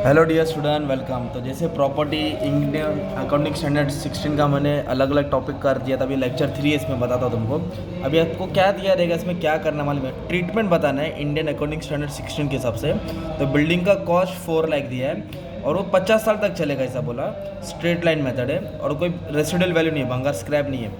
Hello dear student, welcome. तो जैसे property Indian accounting standard 16 का मैंने अलग अलग टॉपिक कर दिया था। अभी लेक्चर 3 इसमें बताता हूँ तुमको। अभी आपको क्या दिया रहेगा, इसमें क्या करना मालूम है? ट्रीटमेंट बताना है इंडियन अकाउंटिंग स्टैंडर्ड 16 के हिसाब से। तो बिल्डिंग का कॉस्ट 4 लाख दिया है और वो 50 साल तक चलेगा, ऐसा बोला। स्ट्रेट लाइन मेथड है और कोई रेसिडुअल वैल्यू नहीं है, भंगार स्क्रैप नहीं है।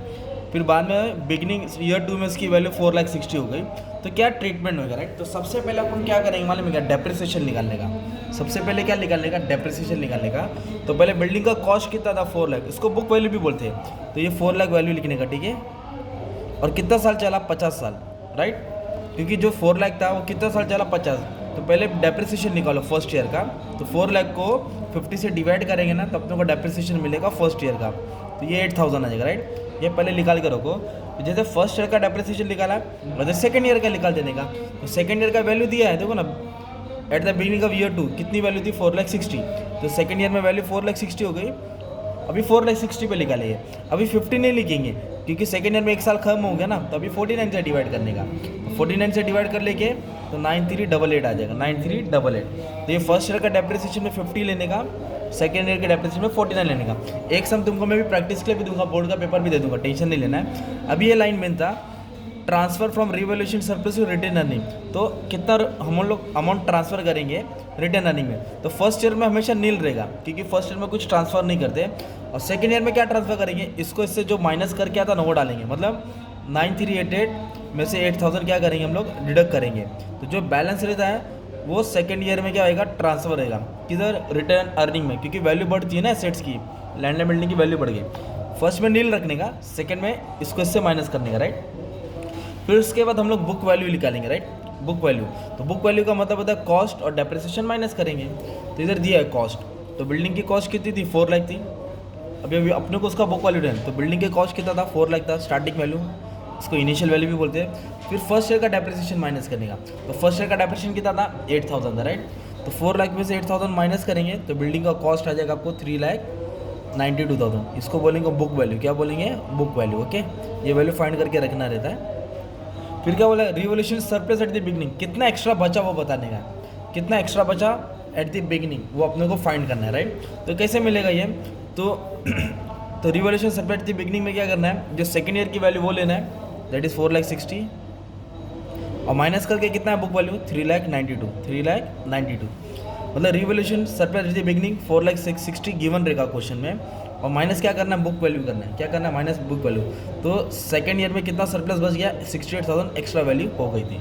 फिर बाद में बिगिनिंग ईयर 2 में उसकी वैल्यू 4,60,000 हो गई। तो क्या ट्रीटमेंट होगा, राइट? तो सबसे पहले अपन क्या करेंगे मालूम है क्या? डेप्रिसिएशन निकालने का। सबसे पहले क्या निकालने का? डेप्रिसिएशन निकालने का। तो पहले बिल्डिंग का कॉस्ट कितना था? 4 लाख। इसको बुक वैल्यू भी बोलते हैं। तो ये 4 लाख वैल्यू लिखने का, ठीक है। और कितना साल चला? 50 साल, राइट। क्योंकि जो 4 लाख था वो कितना साल चला? 50। तो पहले डेप्रिसिएशन निकालो फर्स्ट ईयर का। तो 4 लाख को 50 से डिवाइड करेंगे ना, तब तुमको डेप्रिसिएशन मिलेगा फर्स्ट ईयर का। तो ये 8,000 आ जाएगा, राइट। ये पहले निकाल के रखो। तो जैसे फर्स्ट ईयर का डेप्रिसिएशन निकाला, वैसे सेकंड ईयर का निकाल देने का। तो सेकंड ईयर का वैल्यू दिया है, देखो ना। At the beginning of year 2 कितनी वैल्यू थी? 4,60,000। तो सेकंड ईयर में वैल्यू 4,60,000 हो गई। अभी 4,60,000 पे निकालेंगे। अभी 50 नहीं लिखेंगे क्योंकि सेकंड ईयर में एक साल खत्म हो गया ना। तो अभी 49 से डिवाइड करने का। तो 49 से डिवाइड कर लेके तो 9388 आ जाएगा, 9388। तो ये फर्स्ट ईयर का डेप्रिसिएशन में 50 लेने का, सेकेंड ईयर के डेप्रिसिएशन में 49 लेने का। एक सम तुमको मैं भी प्रैक्टिस के लिए भी दूंगा, बोर्ड का पेपर भी दे दूंगा, टेंशन नहीं लेना है। अभी ये लाइन मेन था, transfer from revolution surplus to return earning. तो कितना हम लोग अमाउंट ट्रांसफ़र करेंगे रिटर्न अर्निंग में? तो फर्स्ट ईयर में हमेशा नील रहेगा क्योंकि फर्स्ट ईयर में कुछ ट्रांसफ़र नहीं करते। और सेकेंड ईयर में क्या ट्रांसफ़र करेंगे? इसको इससे जो माइनस करके आता ना वो डालेंगे। मतलब 9388 में से 8,000 क्या करेंगे हम लोग? डिडक्ट करेंगे। तो जो बैलेंस रहता है वो सेकेंड ईयर में क्या होगा? ट्रांसफ़र रहेगा। किधर? रिटर्न अर्निंग में, क्योंकि वैल्यू बढ़ती है ना एसेट्स की, लैंड एंड बिल्डिंग की वैल्यू बढ़ गई। फर्स्ट में नील रखने का, सेकेंड में इसको इससे माइनस करने का, राइट। फिर उसके बाद हम लोग बुक वैल्यू निकालेंगे, राइट। बुक वैल्यू, तो बुक वैल्यू का मतलब होता है कॉस्ट और डेप्रिसिएशन माइनस करेंगे। तो इधर दिया है कॉस्ट। तो बिल्डिंग की कॉस्ट कितनी थी? 4 लाख थी। अभी अपने को उसका बुक वैल्यू देना। तो बिल्डिंग की कॉस्ट कितना था? 4 लाख था स्टार्टिंग वैल्यू, इसको इनिशियल वैल्यू भी बोलते हैं। फिर फर्स्ट ईयर का डेप्रिसिएशन माइनस करने का। तो फर्स्ट ईयर का डेप्रिसिएशन कितना था? 8,000 था, राइट। तो 4 लाख में से 8,000 माइनस करेंगे तो बिल्डिंग का कॉस्ट आ जाएगा आपको 3,92,000। इसको बोलेंगे बुक वैल्यू। क्या बोलेंगे? Book value, okay. ये वैल्यू फाइंड करके रखना रहता है। फिर क्या बोला? Revolution surplus at the beginning, कितना एक्स्ट्रा बचा वो बताने का। कितना एक्स्ट्रा बचा एट द बिगनिंग वो अपने को फाइंड करना है, राइट। तो कैसे मिलेगा ये? तो revolution surplus at the beginning में क्या करना है? जो सेकेंड ईयर की वैल्यू वो लेना है, दैट इज़ 4,60,000 और माइनस करके कितना है बुक वैल्यू? 3,92,000। मतलब revolution surplus at the beginning 4,60,000 given रहेगा क्वेश्चन में। और माइनस क्या करना है? बुक वैल्यू करना है। क्या करना है? Minus book value. तो सेकेंड ईयर में कितना सरप्लस बच गया? 68,000 एक्स्ट्रा वैल्यू हो गई थी।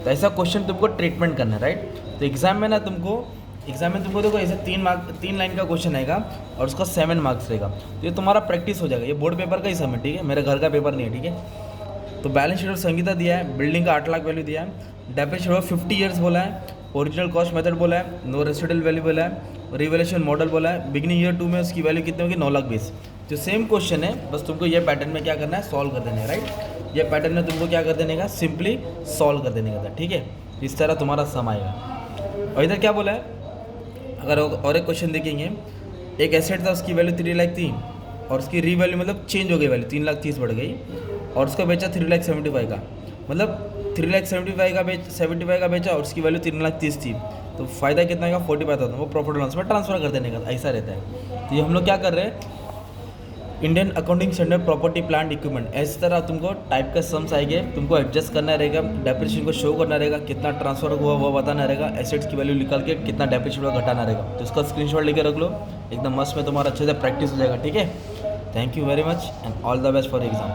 तो ऐसा क्वेश्चन तुमको ट्रीटमेंट करना है, राइट। तो एग्जाम में तुमको देखो ऐसे 3 लाइन का क्वेश्चन आएगा और उसका 7 मार्क्स रहेगा। तो ये तुम्हारा प्रैक्टिस हो जाएगा। ये बोर्ड पेपर का ही सम है, ठीक है, मेरे घर का पेपर नहीं है, ठीक है। तो बैलेंस शीट ऑफ संगीता दिया है, बिल्डिंग का 8 लाख वैल्यू दिया है, डेप्रिसिएशन ऑफ 50 ईयर्स बोला है, ओरिजिनल कॉस्ट मेथड बोला है, नो रेसिडुअल वैल्यू बोला है, रिवोल्यूशन मॉडल बोला है, बिगिनिंग ईयर 2 में उसकी वैल्यू कितनी होगी? 9,20,000। तो सेम क्वेश्चन है, बस तुमको ये पैटर्न में क्या करना है? सॉल्व कर देना है, राइट। ये पैटर्न में तुमको क्या कर देने का? सिंपली सॉल्व कर देने का था, ठीक है। इस तरह तुम्हारा सम आएगा। और इधर क्या बोला है? अगर और एक क्वेश्चन देखेंगे, एक एसेट था उसकी वैल्यू 3 लाख थी और उसकी री वैल्यू मतलब चेंज हो गई, वैल्यू 3,30,000 बढ़ गई और उसका बेचा 3,75,000 का। मतलब 3,75,000 का बेचा और उसकी वैल्यू 3,30,000 थी। तो फायदा कितना का? 45,000। वो प्रॉफिट लॉस में ट्रांसफर कर देने का, ऐसा रहता है। तो ये हम लोग क्या कर रहे हैं? Indian accounting standard property plant equipment, इस तरह तुमको टाइप का सम्स आएंगे, तुमको एडजस्ट करना रहेगा, डेप्रिसिएशन को शो करना रहेगा, कितना ट्रांसफर हुआ वो बताना रहेगा, एसेट्स की वैल्यू निकाल के कितना डेप्रिसिएशन को घटाना रहेगा। तो इसका स्क्रीनशॉट लेके रख लो, एकदम मस्त में तुम्हारा अच्छे से प्रैक्टिस हो जाएगा, ठीक है। Thank you very much and all the best for exam.